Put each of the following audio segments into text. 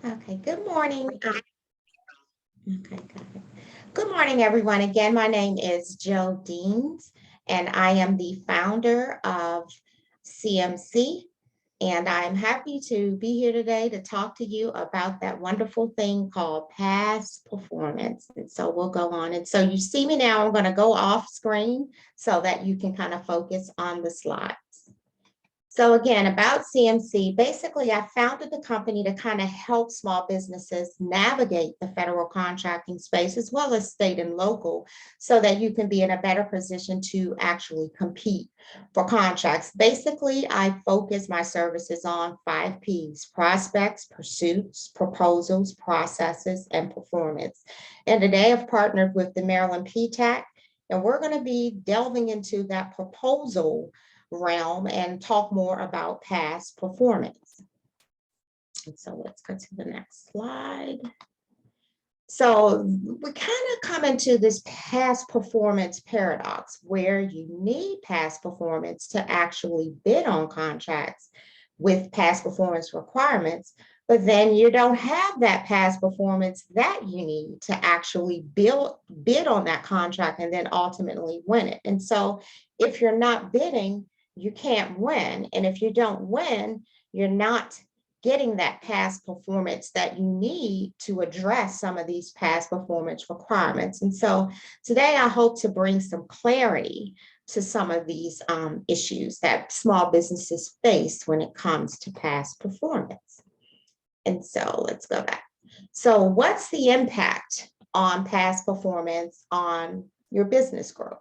Okay, good morning. Okay, got it. Good morning, everyone. Again, my name is Joe Deans, and I am the founder of CMC. And I'm happy to be here today to talk to you about that wonderful thing called past performance. And so we'll go on. And so you see me now, I'm going to go off screen so that you can kind of focus on the slides. So again, about CMC, basically I founded the company to kind of help small businesses navigate the federal contracting space as well as state and local so that you can be in a better position to actually compete for contracts. Basically, I focus my services on 5 Ps: prospects, pursuits, proposals, processes, and performance. And today I've partnered with the Maryland PTAC, and we're going to be delving into that proposal realm and talk more about past performance. And so let's go to the next slide. So we kind of come into this past performance paradox where you need past performance to actually bid on contracts with past performance requirements, but then you don't have that past performance that you need to actually bid on that contract and then ultimately win it. And so if you're not bidding, you can't win. And if you don't win, you're not getting that past performance that you need to address some of these past performance requirements. And so today I hope to bring some clarity to some of these issues that small businesses face when it comes to past performance. And so let's go back. So what's the impact on past performance on your business growth?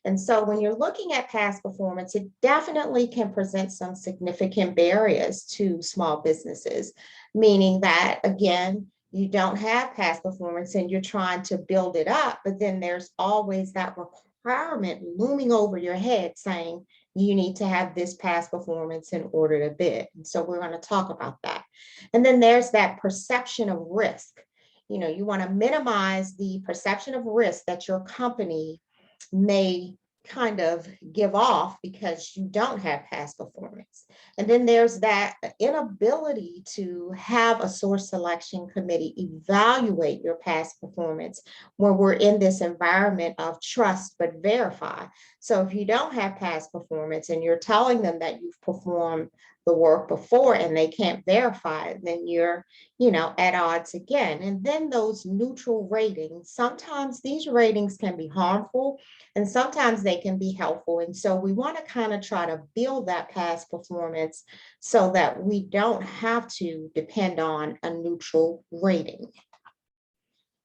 And so when you're looking at past performance, it definitely can present some significant barriers to small businesses, meaning that, again, you don't have past performance and you're trying to build it up, but then there's always that requirement looming over your head saying you need to have this past performance in order to bid. And so we're going to talk about that. And then there's that perception of risk. You want to minimize the perception of risk that your company may kind of give off because you don't have past performance. And then there's that inability to have a source selection committee evaluate your past performance when we're in this environment of trust but verify. So if you don't have past performance and you're telling them that you've performed the work before and they can't verify it, then you're at odds again. And then those neutral ratings, sometimes these ratings can be harmful and sometimes they can be helpful. And so we want to kind of try to build that past performance so that we don't have to depend on a neutral rating.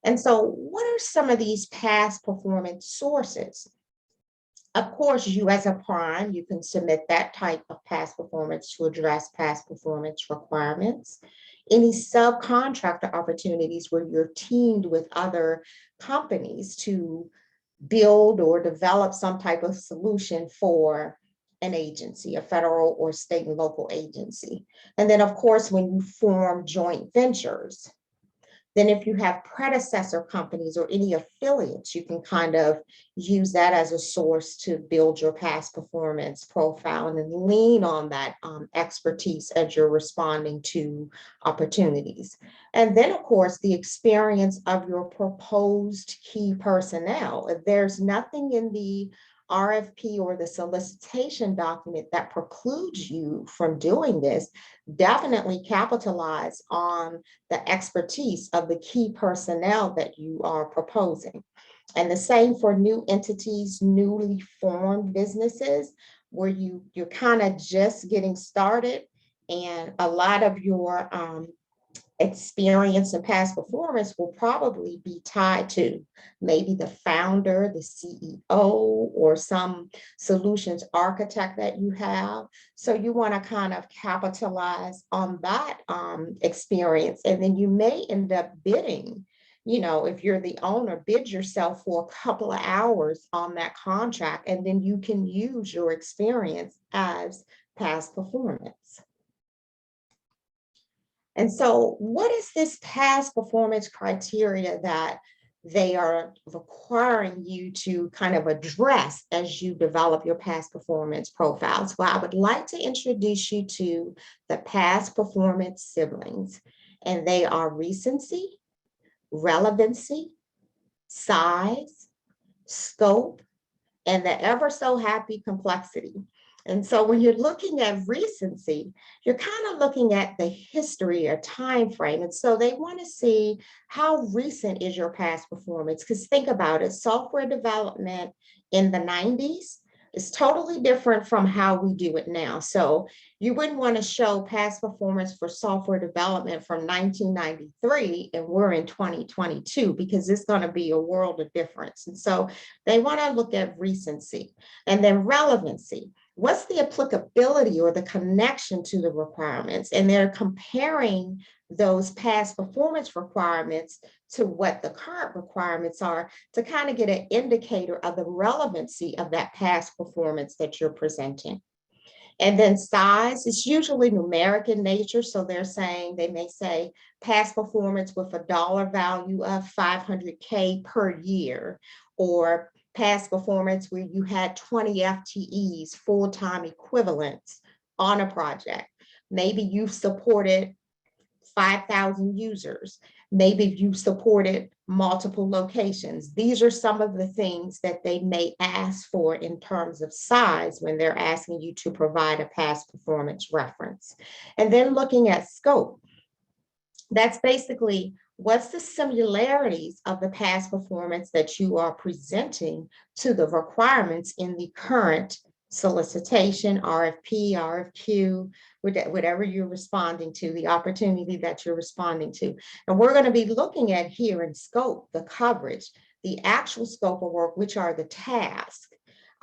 And so what are some of these past performance sources? Of course, you as a prime, you can submit that type of past performance to address past performance requirements. Any subcontractor opportunities where you're teamed with other companies to build or develop some type of solution for an agency, a federal or state and local agency. And then, of course, when you form joint ventures, then if you have predecessor companies or any affiliates, you can kind of use that as a source to build your past performance profile and then lean on that expertise as you're responding to opportunities. And then, of course, the experience of your proposed key personnel. If there's nothing in the RFP or the solicitation document that precludes you from doing this, definitely capitalize on the expertise of the key personnel that you are proposing. And the same for new entities, newly formed businesses, where you're kind of just getting started and a lot of your experience and past performance will probably be tied to maybe the founder, the CEO, or some solutions architect that you have. So you want to kind of capitalize on that experience. And then you may end up bidding, if you're the owner, bid yourself for a couple of hours on that contract, and then you can use your experience as past performance. And so what is this past performance criteria that they are requiring you to kind of address as you develop your past performance profiles. Well, I would like to introduce you to the past performance siblings, and they are recency, relevancy, size, scope, and the ever so happy complexity. And so when you're looking at recency, you're kind of looking at the history or time frame. And so they want to see how recent is your past performance. Because think about it, software development in the 90s is totally different from how we do it now. So you wouldn't want to show past performance for software development from 1993 and we're in 2022 because it's going to be a world of difference. And so they want to look at recency and then relevancy. What's the applicability or the connection to the requirements? And they're comparing those past performance requirements to what the current requirements are to kind of get an indicator of the relevancy of that past performance that you're presenting. And then size is usually numeric in nature. So they're saying, they may say past performance with a dollar value of 500K per year, or past performance where you had 20 FTEs, full-time equivalents on a project. Maybe you've supported 5,000 users. Maybe you supported multiple locations. These are some of the things that they may ask for in terms of size when they're asking you to provide a past performance reference. And then looking at scope, that's basically what's the similarities of the past performance that you are presenting to the requirements in the current solicitation, RFP, RFQ, whatever you're responding to, the opportunity that you're responding to. And we're going to be looking at here in scope, the coverage, the actual scope of work, which are the tasks,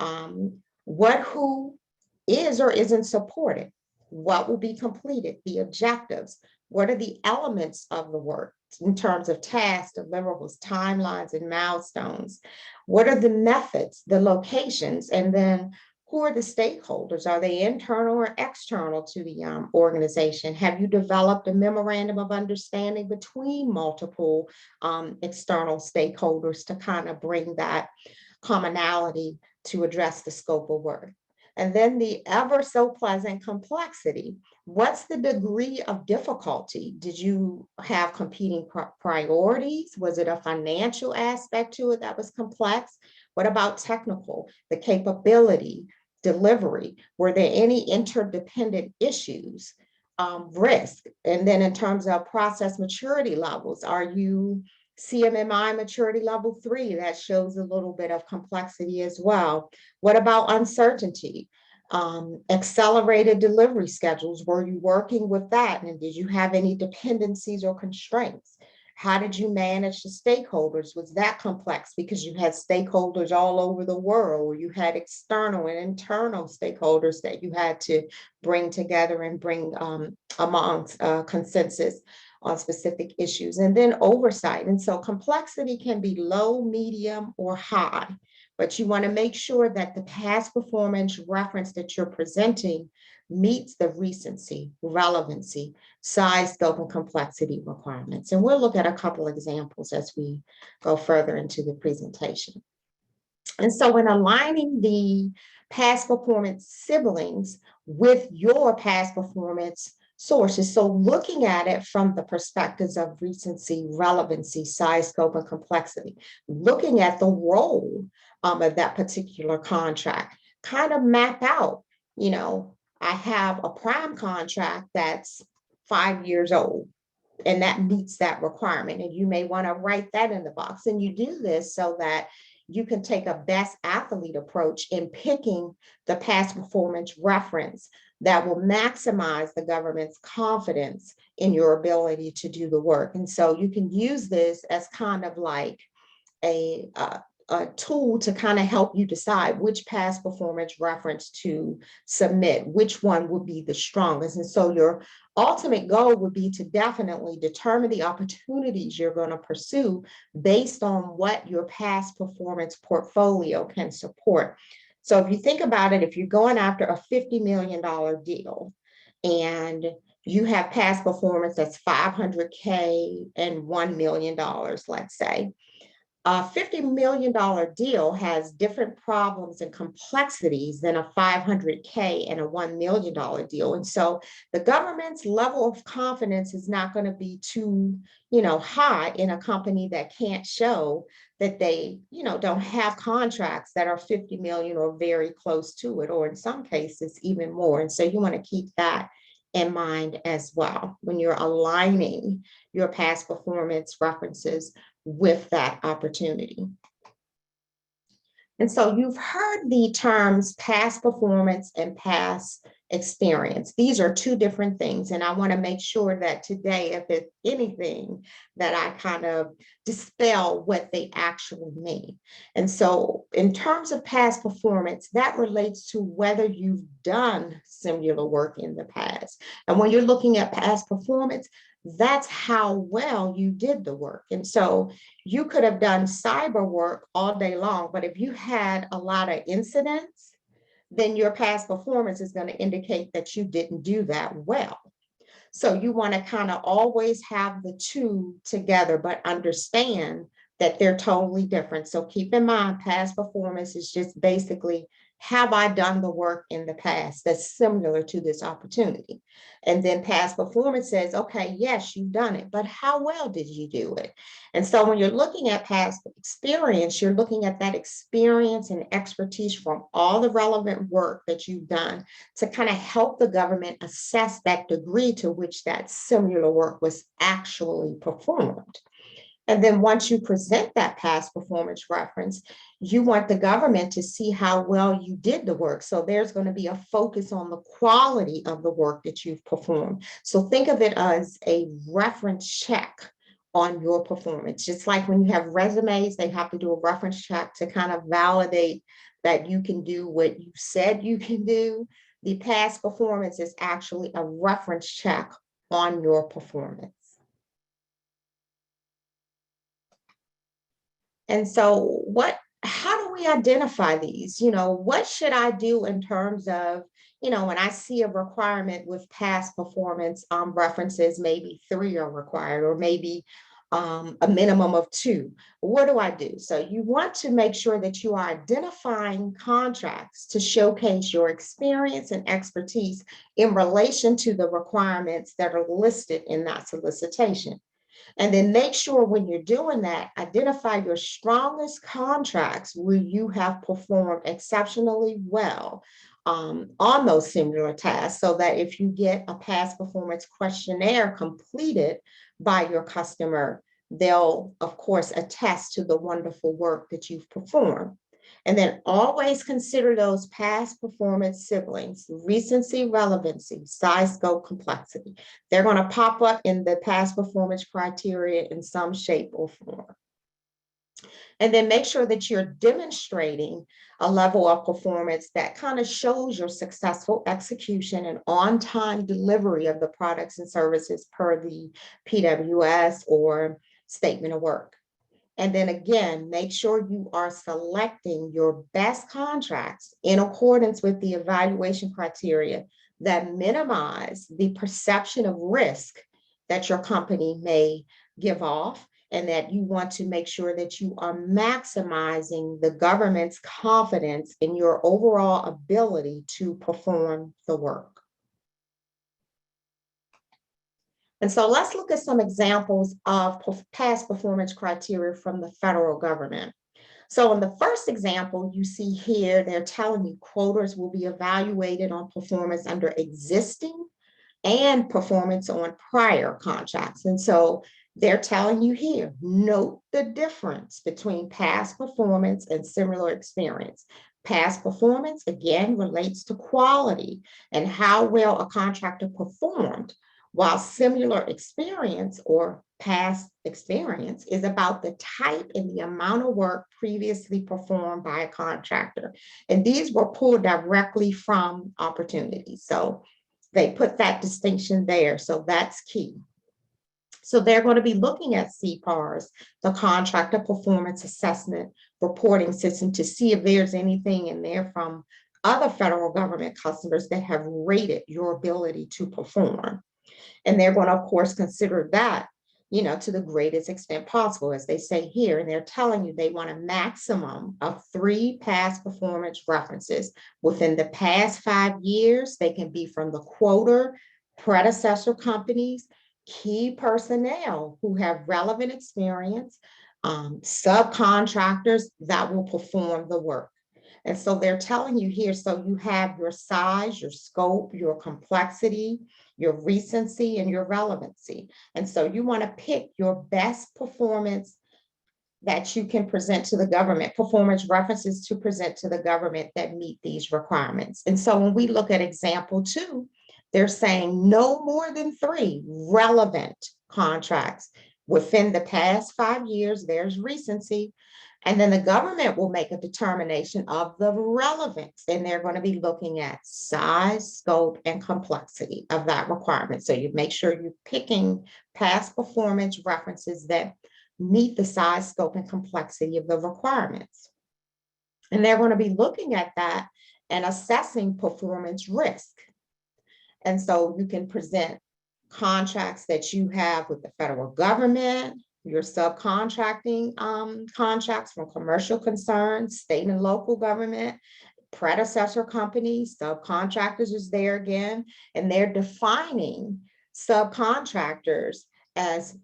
who is or isn't supported, what will be completed, the objectives, what are the elements of the work in terms of tasks, deliverables, timelines, and milestones, what are the methods, the locations, and then who are the stakeholders? Are they internal or external to the organization? Have you developed a memorandum of understanding between multiple external stakeholders to kind of bring that commonality to address the scope of work? And then the ever so pleasant complexity. What's the degree of difficulty? Did you have competing priorities? Was it a financial aspect to it that was complex? What about technical, the capability, delivery? Were there any interdependent issues, risk? And then in terms of process maturity levels, are you CMMI maturity level 3? That shows a little bit of complexity as well. What about uncertainty? Accelerated delivery schedules, were you working with that? And did you have any dependencies or constraints? How did you manage the stakeholders? Was that complex because you had stakeholders all over the world, or you had external and internal stakeholders that you had to bring together and bring amongst consensus on specific issues? And then oversight. And so complexity can be low, medium, or high, but you want to make sure that the past performance reference that you're presenting meets the recency, relevancy, size, scope, and complexity requirements. And we'll look at a couple examples as we go further into the presentation. And so when aligning the past performance siblings with your past performance sources, so looking at it from the perspectives of recency, relevancy, size, scope, and complexity, looking at the role of that particular contract, kind of map out, I have a prime contract that's 5 years old, and that meets that requirement. And you may want to write that in the box. And you do this so that you can take a best athlete approach in picking the past performance reference that will maximize the government's confidence in your ability to do the work. And so you can use this as kind of like a tool to kind of help you decide which past performance reference to submit, which one would be the strongest. And so your ultimate goal would be to definitely determine the opportunities you're going to pursue based on what your past performance portfolio can support. So if you think about it, if you're going after a $50 million deal and you have past performance that's 500K and $1 million, let's say, A $50 million deal has different problems and complexities than a 500K and a $1 million deal. And so the government's level of confidence is not going to be too, high in a company that can't show that they, don't have contracts that are 50 million or very close to it, or in some cases even more. And so you want to keep that in mind as well when you're aligning your past performance references with that opportunity. And so you've heard the terms past performance and past experience. These are two different things. And I want to make sure that today, if it's anything, that I kind of dispel what they actually mean. And so in terms of past performance, that relates to whether you've done similar work in the past. And when you're looking at past performance, that's how well you did the work. And so you could have done cyber work all day long, but if you had a lot of incidents, then your past performance is going to indicate that you didn't do that well. So you want to kind of always have the two together, but understand that they're totally different. So keep in mind, past performance is just basically, have I done the work in the past that's similar to this opportunity? And then past performance says, okay, yes, you've done it, but how well did you do it? And so when you're looking at past experience, you're looking at that experience and expertise from all the relevant work that you've done to kind of help the government assess that degree to which that similar work was actually performed. And then once you present that past performance reference, you want the government to see how well you did the work. So there's going to be a focus on the quality of the work that you've performed. So think of it as a reference check on your performance. Just like when you have resumes, they have to do a reference check to kind of validate that you can do what you said you can do. The past performance is actually a reference check on your performance. And so how do we identify these? What should I do in terms of, when I see a requirement with past performance references, maybe 3 are required, or maybe a minimum of 2. What do I do? So you want to make sure that you are identifying contracts to showcase your experience and expertise in relation to the requirements that are listed in that solicitation. And then make sure when you're doing that, identify your strongest contracts where you have performed exceptionally well on those similar tasks, so that if you get a past performance questionnaire completed by your customer, they'll, of course, attest to the wonderful work that you've performed. And then always consider those past performance siblings: recency, relevancy, size, scope, complexity. They're going to pop up in the past performance criteria in some shape or form. And then make sure that you're demonstrating a level of performance that kind of shows your successful execution and on-time delivery of the products and services per the PWS or statement of work. And then again, make sure you are selecting your best contracts in accordance with the evaluation criteria that minimize the perception of risk that your company may give off, and that you want to make sure that you are maximizing the government's confidence in your overall ability to perform the work. And so let's look at some examples of past performance criteria from the federal government. So in the first example, you see here, they're telling you quotas will be evaluated on performance under existing and performance on prior contracts. And so they're telling you here, note the difference between past performance and similar experience. Past performance, again, relates to quality and how well a contractor performed, while similar experience or past experience is about the type and the amount of work previously performed by a contractor. And these were pulled directly from opportunities. So they put that distinction there. So that's key. So they're going to be looking at CPARS, the Contractor Performance Assessment Reporting System, to see if there's anything in there from other federal government customers that have rated your ability to perform. And they're going to, of course, consider that to the greatest extent possible, as they say here. And they're telling you they want a maximum of 3 past performance references within the past 5 years. They can be from the quota, predecessor companies, key personnel who have relevant experience, subcontractors that will perform the work. And so they're telling you here, so you have your size, your scope, your complexity, your recency, and your relevancy. And so you want to pick your best performance that you can present to the government, performance references to present to the government that meet these requirements. And so when we look at example 2, they're saying no more than 3 relevant contracts within the past 5 years. There's recency. And then the government will make a determination of the relevance, and they're going to be looking at size, scope, and complexity of that requirement. So you make sure you're picking past performance references that meet the size, scope, and complexity of the requirements. And they're going to be looking at that and assessing performance risk. And so you can present contracts that you have with the federal government, your subcontracting contracts from commercial concerns, state and local government, predecessor companies, subcontractors is there again, and they're defining subcontractors as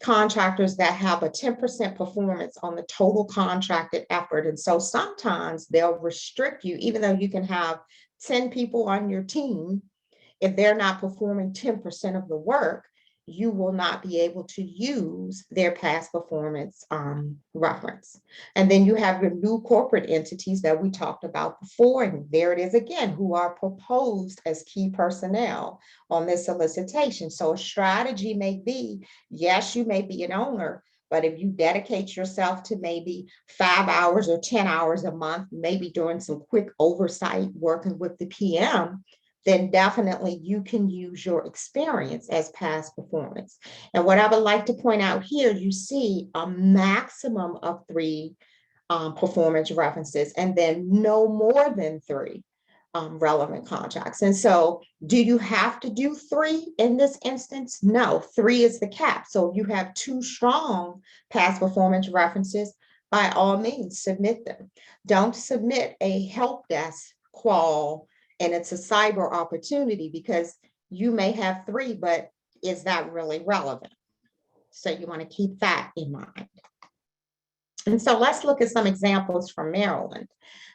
contractors that have a 10% performance on the total contracted effort. And so sometimes they'll restrict you, even though you can have 10 people on your team, if they're not performing 10% of the work, you will not be able to use their past performance reference. And then you have your new corporate entities that we talked about before. And there it is again, who are proposed as key personnel on this solicitation. So a strategy may be, yes, you may be an owner, but if you dedicate yourself to maybe 5 hours or 10 hours a month, maybe doing some quick oversight working with the PM, then definitely you can use your experience as past performance. And what I would like to point out here, you see a maximum of 3 performance references, and then no more than 3 relevant contracts. And so do you have to do 3 in this instance? No, 3 is the cap. So if you have 2 strong past performance references, by all means, submit them. Don't submit a help desk qual and it's a cyber opportunity, because you may have 3, but is that really relevant? So you want to keep that in mind. And so let's look at some examples from Maryland.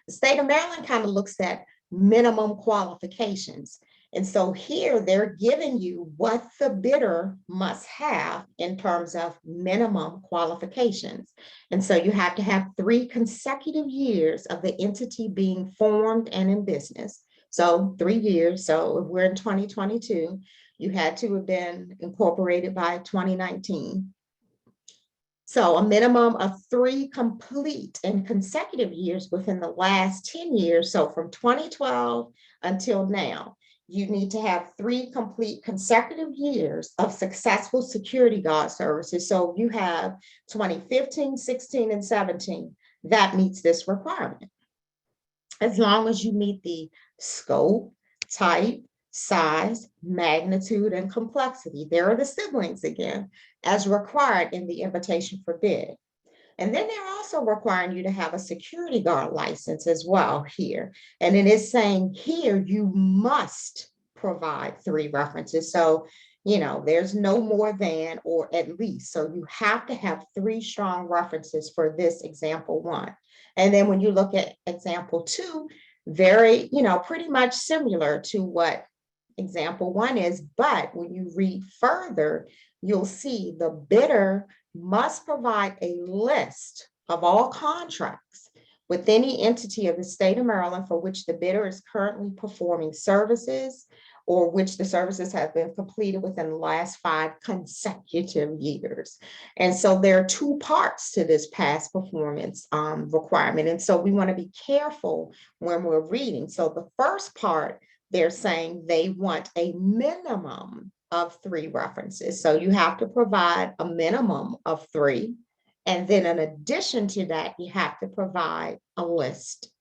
The state of Maryland kind of looks at minimum qualifications. And so here they're giving you what the bidder must have in terms of minimum qualifications. And so you have to have 3 consecutive years of the entity being formed and in business. So 3 years. So if we're in 2022, you had to have been incorporated by 2019. So a minimum of 3 complete and consecutive years within the last 10 years. So from 2012 until now, you need to have 3 complete consecutive years of successful security guard services. So you have 2015, 16, and 17, that meets this requirement. As long as you meet the scope, type, size, magnitude, and complexity. There are the siblings again, as required in the invitation for bid. And then they're also requiring you to have a security guard license as well here. And it is saying here you must provide 3 references. So, there's no more than or at least. So you have to have 3 strong references for this example 1. And then when you look at example 2, very, pretty much similar to what example 1 is. But when you read further, you'll see the bidder must provide a list of all contracts with any entity of the state of Maryland for which the bidder is currently performing services, or which the services have been completed within the last 5 consecutive years. And so there are 2 parts to this past performance requirement. And so we want to be careful when we're reading. So the first part, they're saying they want a minimum of 3 references. So you have to provide a minimum of 3. And then in addition to that, you have to provide a list.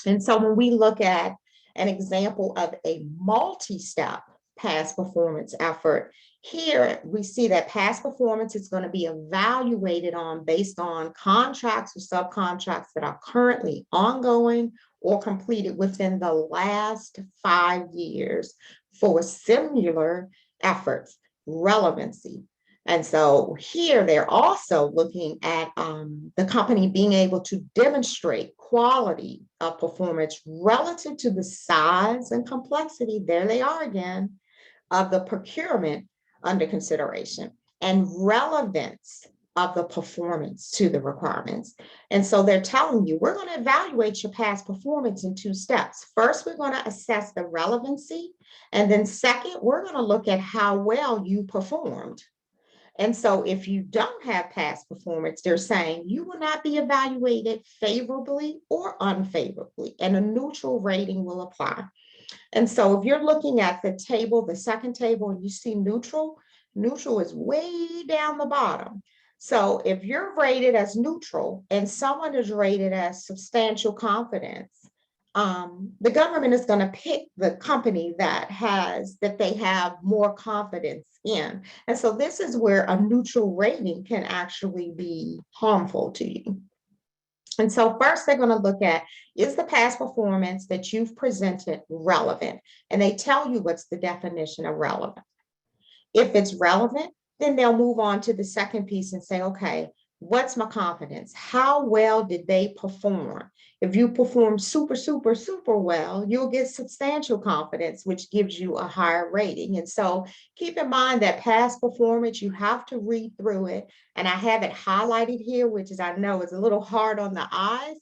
And so when we look at an example of a multi-step past performance effort. Here we see that past performance is going to be evaluated on based on contracts or subcontracts that are currently ongoing or completed within the last 5 years for similar efforts, relevancy. And so here they're also looking at the company being able to demonstrate quality of performance relative to the size and complexity, there they are again, of the procurement under consideration and relevance of the performance to the requirements. And so they're telling you, we're going to evaluate your past performance in 2 steps. First, we're going to assess the relevancy. And then second, we're going to look at how well you performed. And so if you don't have past performance, they're saying you will not be evaluated favorably or unfavorably, and a neutral rating will apply. And so if you're looking at the table, the second table, and you see neutral, neutral is way down the bottom. So if you're rated as neutral and someone is rated as substantial confidence, the government is going to pick the company that they have more confidence in. And so this is where a neutral rating can actually be harmful to you. And so first they're going to look at, is the past performance that you've presented relevant? And they tell you what's the definition of relevant. If it's relevant, then they'll move on to the second piece and say, okay, what's my confidence? How well did they perform? If you perform super, super, super well, you'll get substantial confidence, which gives you a higher rating. And so keep in mind that past performance, you have to read through it. And I have it highlighted here, which is, I know is a little hard on the eyes,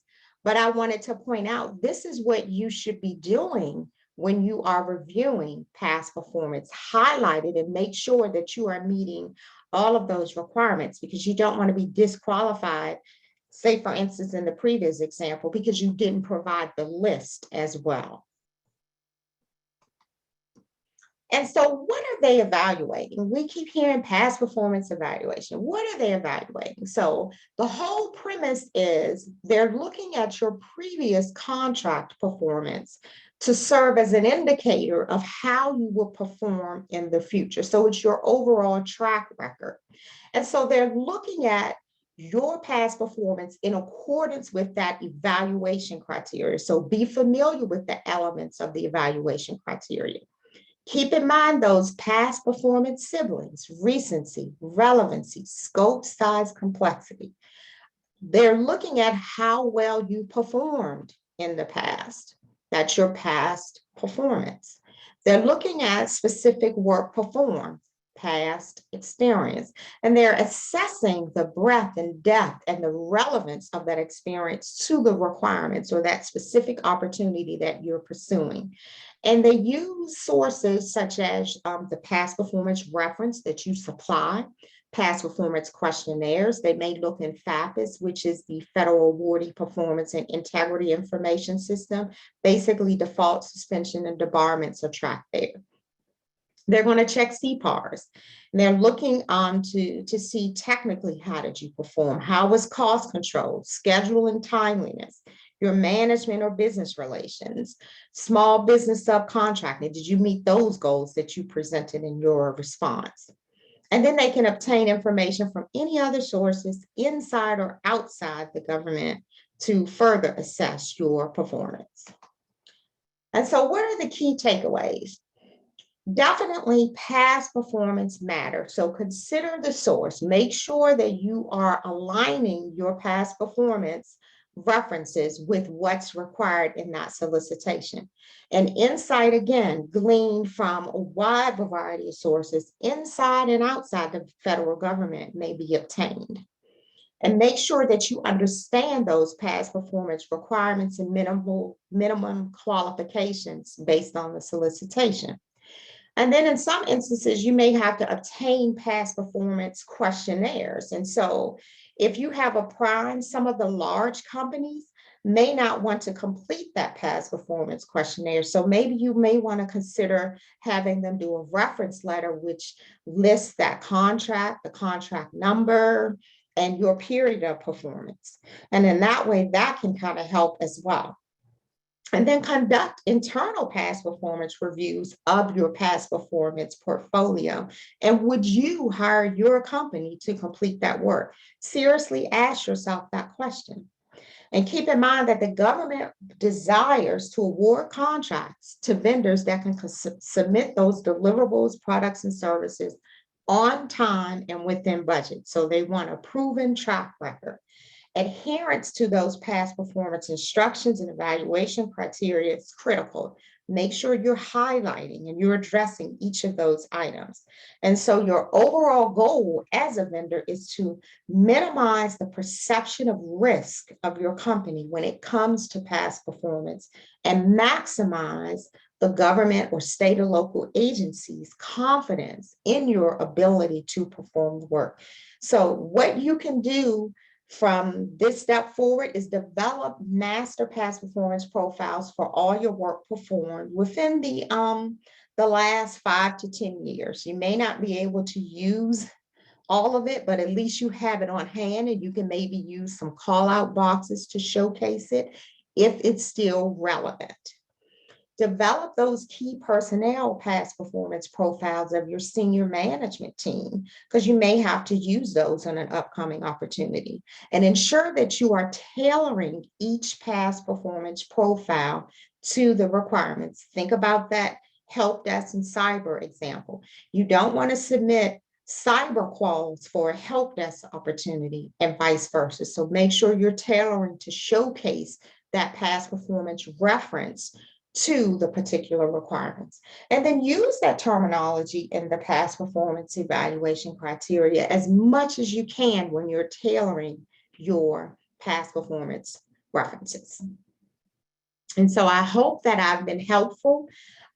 but I wanted to point out, this is what you should be doing when you are reviewing past performance. Highlight it and make sure that you are meeting all of those requirements, because you don't want to be disqualified, say for instance in the previous example, because you didn't provide the list as well. And so what are they evaluating? We keep hearing past performance evaluation. What are they evaluating? So the whole premise is they're looking at your previous contract performance to serve as an indicator of how you will perform in the future. So it's your overall track record. And so they're looking at your past performance in accordance with that evaluation criteria. So be familiar with the elements of the evaluation criteria. Keep in mind those past performance siblings: recency, relevancy, scope, size, complexity. They're looking at how well you performed in the past. That's your past performance. They're looking at specific work performed, past experience, and they're assessing the breadth and depth and the relevance of that experience to the requirements or that specific opportunity that you're pursuing. And they use sources such as the past performance reference that you supply, past performance questionnaires. They may look in FAPIS, which is the Federal Awardee Performance and Integrity Information System. Basically, default, suspension, and debarments are tracked there. They're going to check CPARs. And they're looking to see technically how did you perform, how was cost control, schedule and timeliness, your management or business relations, small business subcontracting. Did you meet those goals that you presented in your response? And then they can obtain information from any other sources inside or outside the government to further assess your performance. And so what are the key takeaways? Definitely past performance matters. So consider the source. Make sure that you are aligning your past performance references with what's required in that solicitation. And insight, again, gleaned from a wide variety of sources inside and outside the federal government may be obtained. And make sure that you understand those past performance requirements and minimum qualifications based on the solicitation. And then in some instances, you may have to obtain past performance questionnaires. And so if you have a prime, some of the large companies may not want to complete that past performance questionnaire. So maybe you may want to consider having them do a reference letter, which lists that contract, the contract number, and your period of performance. And in that way, that can kind of help as well. And then conduct internal past performance reviews of your past performance portfolio. And would you hire your company to complete that work? Seriously ask yourself that question. And keep in mind that the government desires to award contracts to vendors that can submit those deliverables, products, and services on time and within budget. So they want a proven track record. Adherence to those past performance instructions and evaluation criteria is critical. Make sure you're highlighting and you're addressing each of those items. And so your overall goal as a vendor is to minimize the perception of risk of your company when it comes to past performance and maximize the government or state or local agencies' confidence in your ability to perform the work. So what you can do from this step forward is develop master past performance profiles for all your work performed within the last 5 to 10 years. You may not be able to use all of it, but at least you have it on hand and you can maybe use some call out boxes to showcase it if it's still relevant. Develop those key personnel past performance profiles of your senior management team, because you may have to use those on an upcoming opportunity. And ensure that you are tailoring each past performance profile to the requirements. Think about that help desk and cyber example. You don't want to submit cyber quals for a help desk opportunity and vice versa. So make sure you're tailoring to showcase that past performance reference to the particular requirements. And then use that terminology in the past performance evaluation criteria as much as you can when you're tailoring your past performance references. And so I hope that I've been helpful.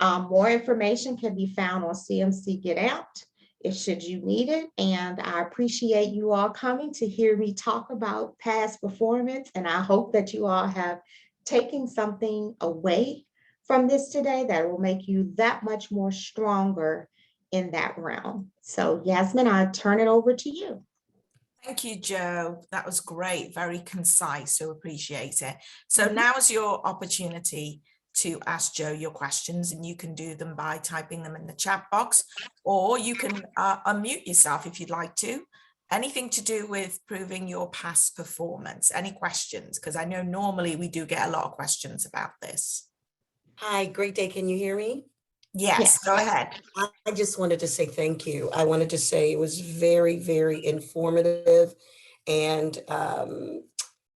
More information can be found on CMC Get Out if should you need it. And I appreciate you all coming to hear me talk about past performance. And I hope that you all have taken something away from this today that will make you that much more stronger in that realm. So Yasmin, I'll turn it over to you. Thank you, Jo. That was great, very concise, so appreciate it. So now is your opportunity to ask Jo your questions, and you can do them by typing them in the chat box, or you can unmute yourself if you'd like to. Anything to do with proving your past performance? Any questions? Because I know normally we do get a lot of questions about this. Hi, great day. Can you hear me? Yes, go ahead. I just wanted to say thank you. I wanted to say it was very, very informative. And,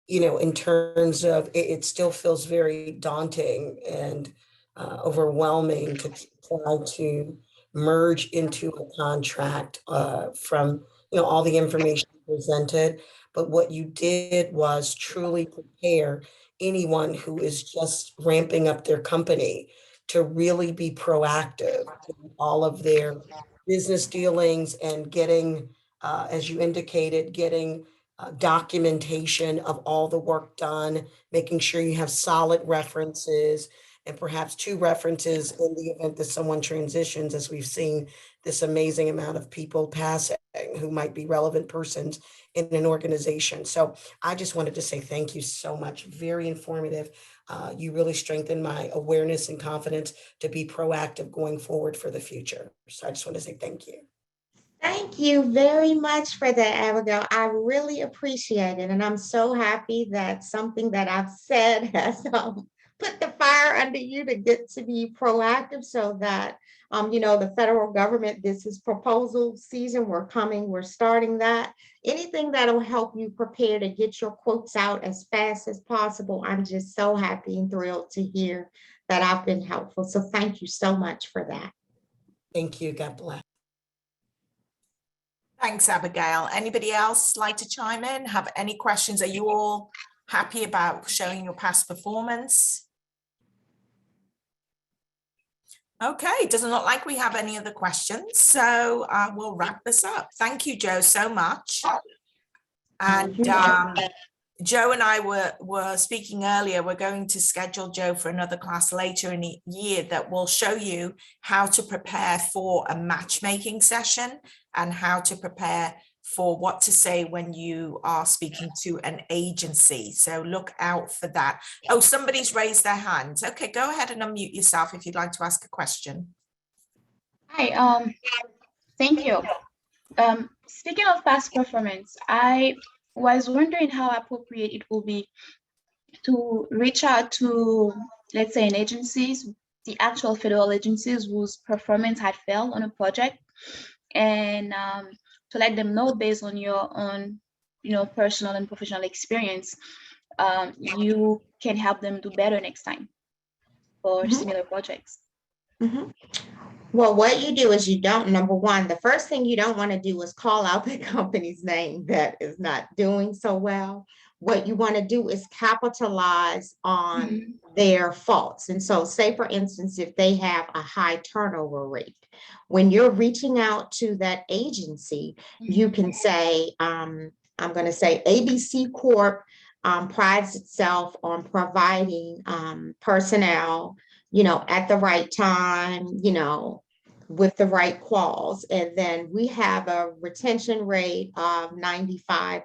you know, in terms of it still feels very daunting and overwhelming to try to merge into a contract from, you know, all the information presented. But what you did was truly prepare anyone who is just ramping up their company to really be proactive in all of their business dealings and getting, as you indicated, getting documentation of all the work done, making sure you have solid references and perhaps 2 references in the event that someone transitions, as we've seen this amazing amount of people passing who might be relevant persons in an organization. So I just wanted to say thank you so much. Very informative. You really strengthened my awareness and confidence to be proactive going forward for the future. So I just want to say thank you. Thank you very much for that, Abigail. I really appreciate it. And I'm so happy that something that I've said has put the fire under you to get to be proactive so that, you know, the federal government, this is proposal season. We're starting that. Anything that'll help you prepare to get your quotes out as fast as possible. I'm just so happy and thrilled to hear that I've been helpful. So thank you so much for that. Thank you. God bless. Thanks, Abigail. Anybody else like to chime in? Have any questions? Are you all happy about showing your past performance? Okay, it doesn't look like we have any other questions, so we'll wrap this up. Thank you, Jo, so much. And Jo and I were speaking earlier. We're going to schedule Jo for another class later in the year that will show you how to prepare for a matchmaking session and how to prepare for what to say when you are speaking to an agency. So look out for that. Oh, somebody's raised their hand. Okay, go ahead and unmute yourself if you'd like to ask a question. Hi, thank you. Speaking of past performance, I was wondering how appropriate it will be to reach out to, let's say, in agencies, the actual federal agencies whose performance had failed on a project, and to let them know based on your own, personal and professional experience, you can help them do better next time for similar projects. Well, what you do is you don't, number one, the first thing you don't want to do is call out the company's name that is not doing so well. What you want to do is capitalize on their faults. And so say, for instance, if they have a high turnover rate, when you're reaching out to that agency, you can say, I'm going to say ABC Corp prides itself on providing personnel, at the right time, with the right quals. And then we have a retention rate of 95%,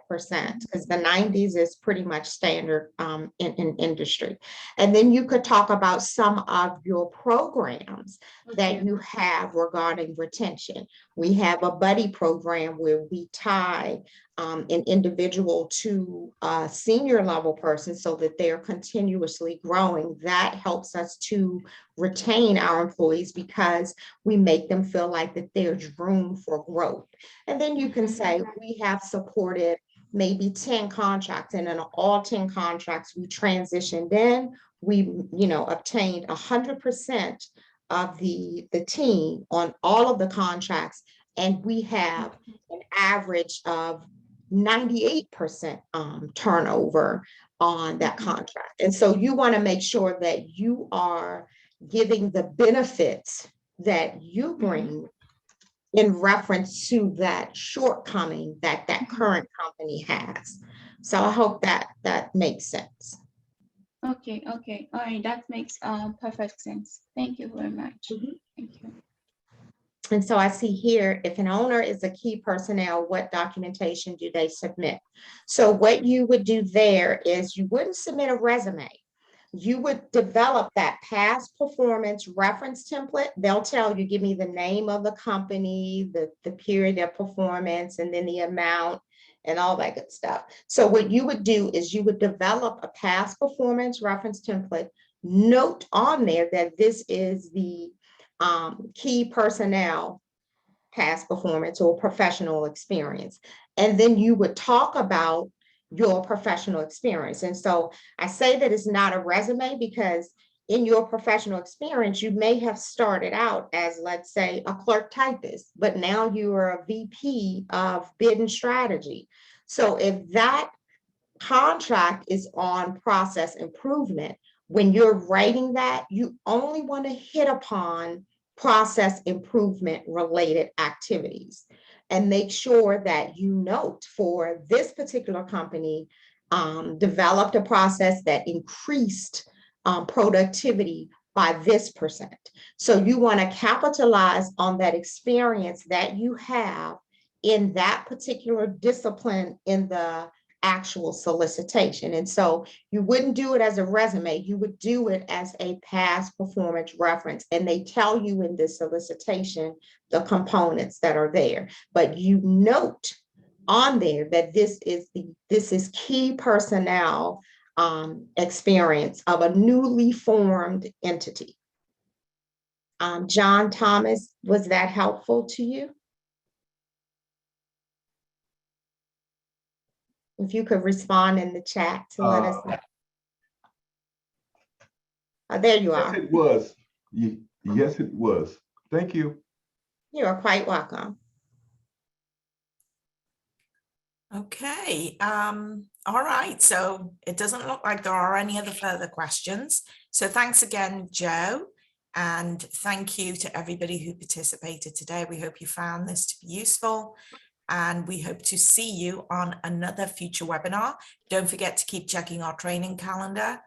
because the 90s is pretty much standard in industry. And then you could talk about some of your programs that you have regarding retention. We have a buddy program where we tie an individual to a senior level person so that they're continuously growing. That helps us to retain our employees because we make them feel like that there's room for growth. And then you can say we have supported maybe 10 contracts, and in all 10 contracts we transitioned in, we obtained 100% of the team on all of the contracts, and we have an average of 98% turnover on that contract. And so you want to make sure that you are giving the benefits that you bring in reference to that shortcoming that current company has. So I hope that makes sense. Okay. All right. That makes perfect sense. Thank you very much. Thank you. And so I see here, if an owner is a key personnel, what documentation do they submit? So what you would do there is you wouldn't submit a resume. You would develop that past performance reference template. They'll tell you, give me the name of the company, the period of performance, and then the amount and all that good stuff. So what you would do is you would develop a past performance reference template, note on there that this is the key personnel past performance or professional experience. And then you would talk about your professional experience. And so I say that it's not a resume because in your professional experience, you may have started out as, let's say, a clerk typist, but now you are a VP of bid and strategy. So if that contract is on process improvement, when you're writing that, you only want to hit upon process improvement related activities and make sure that you note for this particular company developed a process that increased productivity by this %. So you want to capitalize on that experience that you have in that particular discipline in the actual solicitation. And so you wouldn't do it as a resume, you would do it as a past performance reference. And they tell you in this solicitation the components that are there, but you note on there that this is key personnel experience of a newly formed entity. John Thomas, was that helpful to you? If you could respond in the chat to let us know. There you are. Yes, it was. Yes, it was. Thank you. You are quite welcome. Okay. All right. So it doesn't look like there are any other further questions. So thanks again, Joe. And thank you to everybody who participated today. We hope you found this to be useful. And we hope to see you on another future webinar. Don't forget to keep checking our training calendar.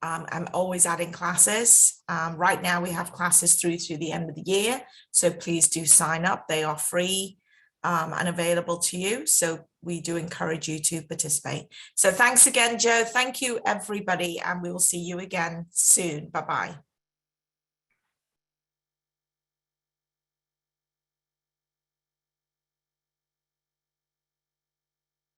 I'm always adding classes. Right now we have classes through to the end of the year. So please do sign up. They are free. and available to you. So we do encourage you to participate. So thanks again, Joe. Thank you, everybody, and we will see you again soon. Bye-bye.